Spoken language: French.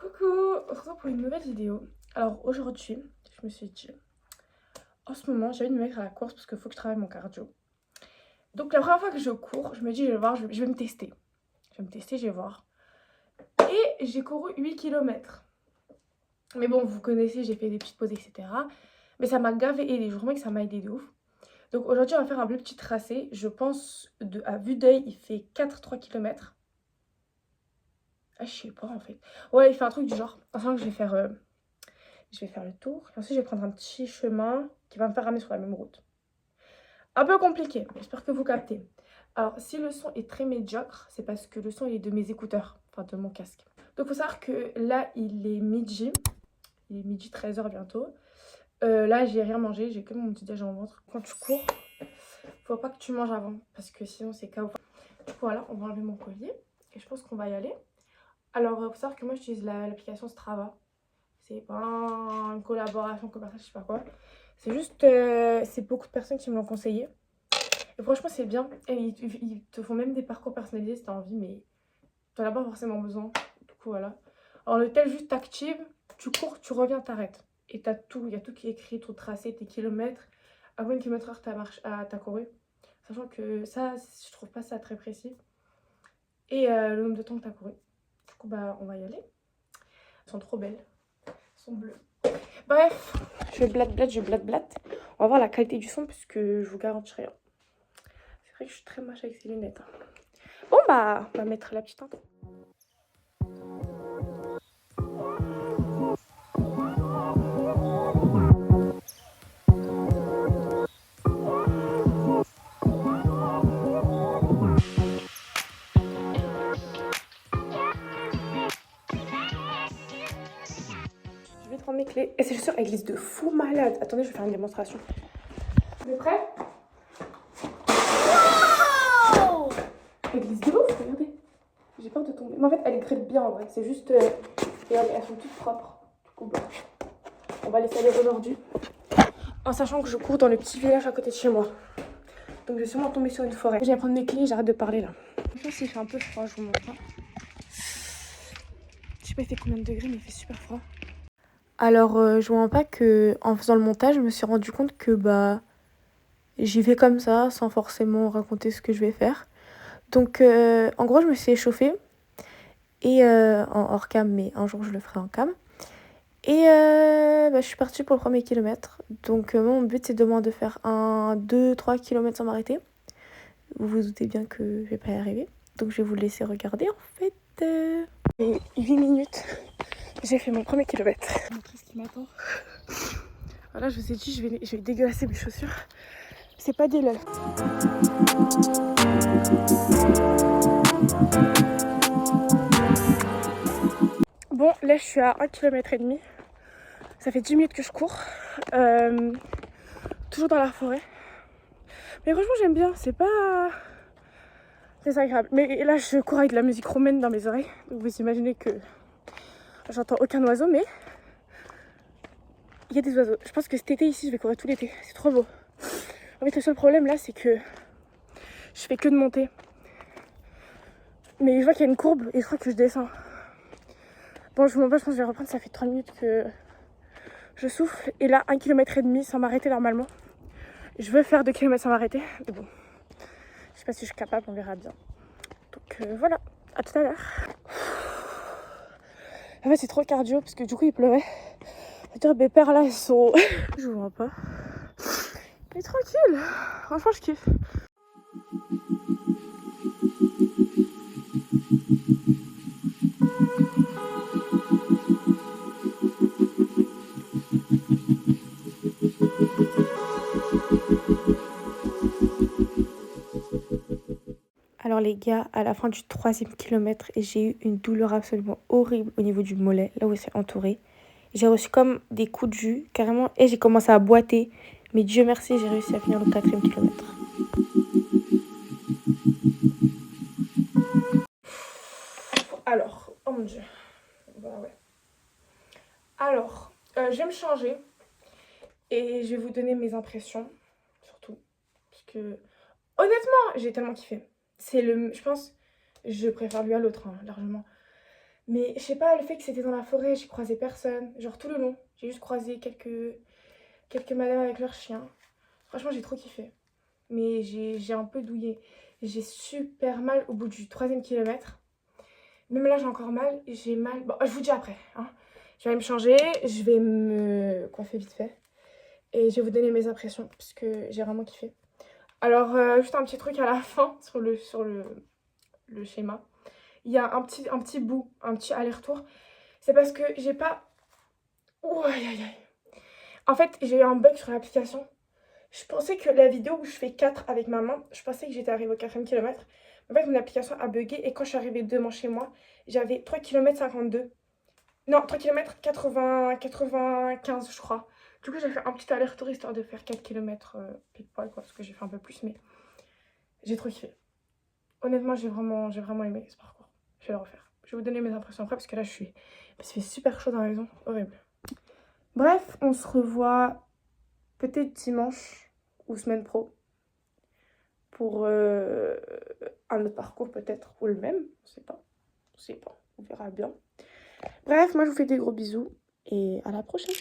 Coucou, on se retrouve pour une nouvelle vidéo. Alors aujourd'hui, je me suis dit, en ce moment, j'ai envie de me mettre à la course parce qu'il faut que je travaille mon cardio. Donc la première fois que je cours, je me dis, je vais voir, je vais me tester. Je vais me tester, je vais voir. Et j'ai couru 8 kilomètres. Mais bon, vous connaissez, j'ai fait des petites pauses, etc. Mais ça m'a grave aidé, je vous promets que ça m'a aidé de ouf. Donc aujourd'hui, on va faire un plus petit tracé. Je pense, à vue d'œil, il fait 4-3 kilomètres. Ah, je sais pas en fait. Ouais, il fait un truc du genre. Enfin, que je vais faire le tour. Et ensuite, je vais prendre un petit chemin qui va me faire ramener sur la même route. Un peu compliqué, mais j'espère que vous captez. Alors, si le son est très médiocre, c'est parce que le son il est de mes écouteurs, enfin de mon casque. Donc, il faut savoir que là, il est midi. Il est midi 13h bientôt. Là, j'ai rien mangé, j'ai que mon petit déjeuner en ventre. Quand tu cours, faut pas que tu manges avant, parce que sinon, c'est KO. Du coup, voilà, on va enlever mon collier. Et je pense qu'on va y aller. Alors, il faut savoir que moi, j'utilise l'application Strava. C'est pas une collaboration, commerciale, je sais pas quoi. C'est juste, c'est beaucoup de personnes qui me l'ont conseillé. Et franchement, c'est bien. Et ils te font même des parcours personnalisés si t'as envie, mais t'en as pas forcément besoin. Du coup, voilà. Alors, le tel juste t'active, tu cours, tu reviens, t'arrêtes. Et t'as tout, il y a tout qui est écrit, ton tracé, tes kilomètres, à combien de kilomètres heure t'as couru. Sachant que ça, je trouve pas ça très précis. Et le nombre de temps que t'as couru. Du coup, bah, on va y aller. Elles sont trop belles. Elles sont bleues. Bref, je blatte. On va voir la qualité du son puisque je vous garantis rien. C'est vrai que je suis très moche avec ces lunettes. Bon bah, on va mettre la petite intro. Je vais prendre mes clés. Et c'est sûr, elle glisse de fou malade. Attendez, je vais faire une démonstration. Vous êtes prêts? Wow! Elle glisse de ouf, regardez. J'ai peur de tomber. Mais en fait, elle grippe bien en vrai. C'est juste. Regardez, elles sont toutes propres. Du coup, bon. On va laisser aller aujourd'hui. En sachant que je cours dans le petit village à côté de chez moi. Donc je vais sûrement tomber sur une forêt. Je vais prendre mes clés, j'arrête de parler là. Franchement, s'il fait un peu froid, je vous montre. Je sais pas il fait combien de degrés, mais il fait super froid. Alors, je vous mens pas que en faisant le montage, je me suis rendu compte que bah j'y vais comme ça, sans forcément raconter ce que je vais faire. Donc, en gros, je me suis échauffée et en hors cam, mais un jour je le ferai en cam. Et bah, je suis partie pour le premier kilomètre. Donc, mon but c'est demain de faire un 2-3 kilomètres sans m'arrêter. Vous vous doutez bien que je vais pas y arriver. Donc, je vais vous laisser regarder en fait. Et 8 minutes, j'ai fait mon premier kilomètre. Je vais vous montrer ce qui m'attend. Voilà, je vous ai dit, je vais dégueulasser mes chaussures. C'est pas des lol. Bon, là, je suis à 1,5 km. Ça fait 10 minutes que je cours. Toujours dans la forêt. Mais franchement, j'aime bien. C'est pas désagréable. Mais là, je cours avec de la musique romaine dans mes oreilles. Donc, vous imaginez que j'entends aucun oiseau, mais il y a des oiseaux. Je pense que cet été, ici, je vais courir tout l'été. C'est trop beau. En fait, le seul problème, là, c'est que je fais que de monter. Mais je vois qu'il y a une courbe et je crois que je descends. Bon, je vous mens pas, je pense que je vais reprendre. Ça fait 3 minutes que je souffle. Et là, 1,5 km sans m'arrêter normalement. Je veux faire 2 km sans m'arrêter. Mais bon, je sais pas si je suis capable, on verra bien. Donc voilà, à tout à l'heure. En fait, c'est trop cardio parce que du coup, il pleuvait. C'est-à-dire, mes pères là, ils sont. Je vous vois pas. Mais tranquille, franchement, je kiffe. Alors les gars, à la fin du 3e kilomètre, j'ai eu une douleur absolument horrible au niveau du mollet, là où c'est entouré. J'ai reçu comme des coups de jus, carrément, et j'ai commencé à boiter. Mais Dieu merci, j'ai réussi à finir le 4e kilomètre. Alors, oh mon Dieu. Bah ouais. Alors, je vais me changer et je vais vous donner mes impressions, surtout. Parce que, honnêtement, j'ai tellement kiffé. Je pense, je préfère lui à l'autre, hein, largement. Mais je sais pas, le fait que c'était dans la forêt, j'ai croisé personne. Genre tout le long. J'ai juste croisé quelques madames avec leurs chiens. Franchement, j'ai trop kiffé. Mais j'ai un peu douillé. J'ai super mal au bout du 3e kilomètre. Même là, j'ai encore mal. J'ai mal. Bon, je vous dis après, hein. Je vais aller me changer. Je vais me coiffer vite fait. Et je vais vous donner mes impressions. Parce que j'ai vraiment kiffé. Alors, juste un petit truc à la fin sur le schéma. Il y a un petit bout, un petit aller-retour. C'est parce que j'ai pas. Ouh, aïe, aïe, aïe. En fait, j'ai eu un bug sur l'application. Je pensais que la vidéo où je fais 4 avec ma main, je pensais que j'étais arrivée au 4e kilomètre. En fait, mon application a bugué et quand je suis arrivée devant chez moi, j'avais 3 km 52. Non, 3 km 95, je crois. Du coup, j'ai fait un petit aller-retour histoire de faire 4 km pile poil, quoi, parce que j'ai fait un peu plus, mais j'ai trop kiffé. Honnêtement, j'ai vraiment aimé ce parcours. Je vais le refaire. Je vais vous donner mes impressions après parce que là, il fait super chaud dans la maison. Horrible. Bref, on se revoit peut-être dimanche ou semaine pro pour un autre parcours peut-être ou le même. On sait pas. On sait pas. On verra bien. Bref, moi, je vous fais des gros bisous et à la prochaine.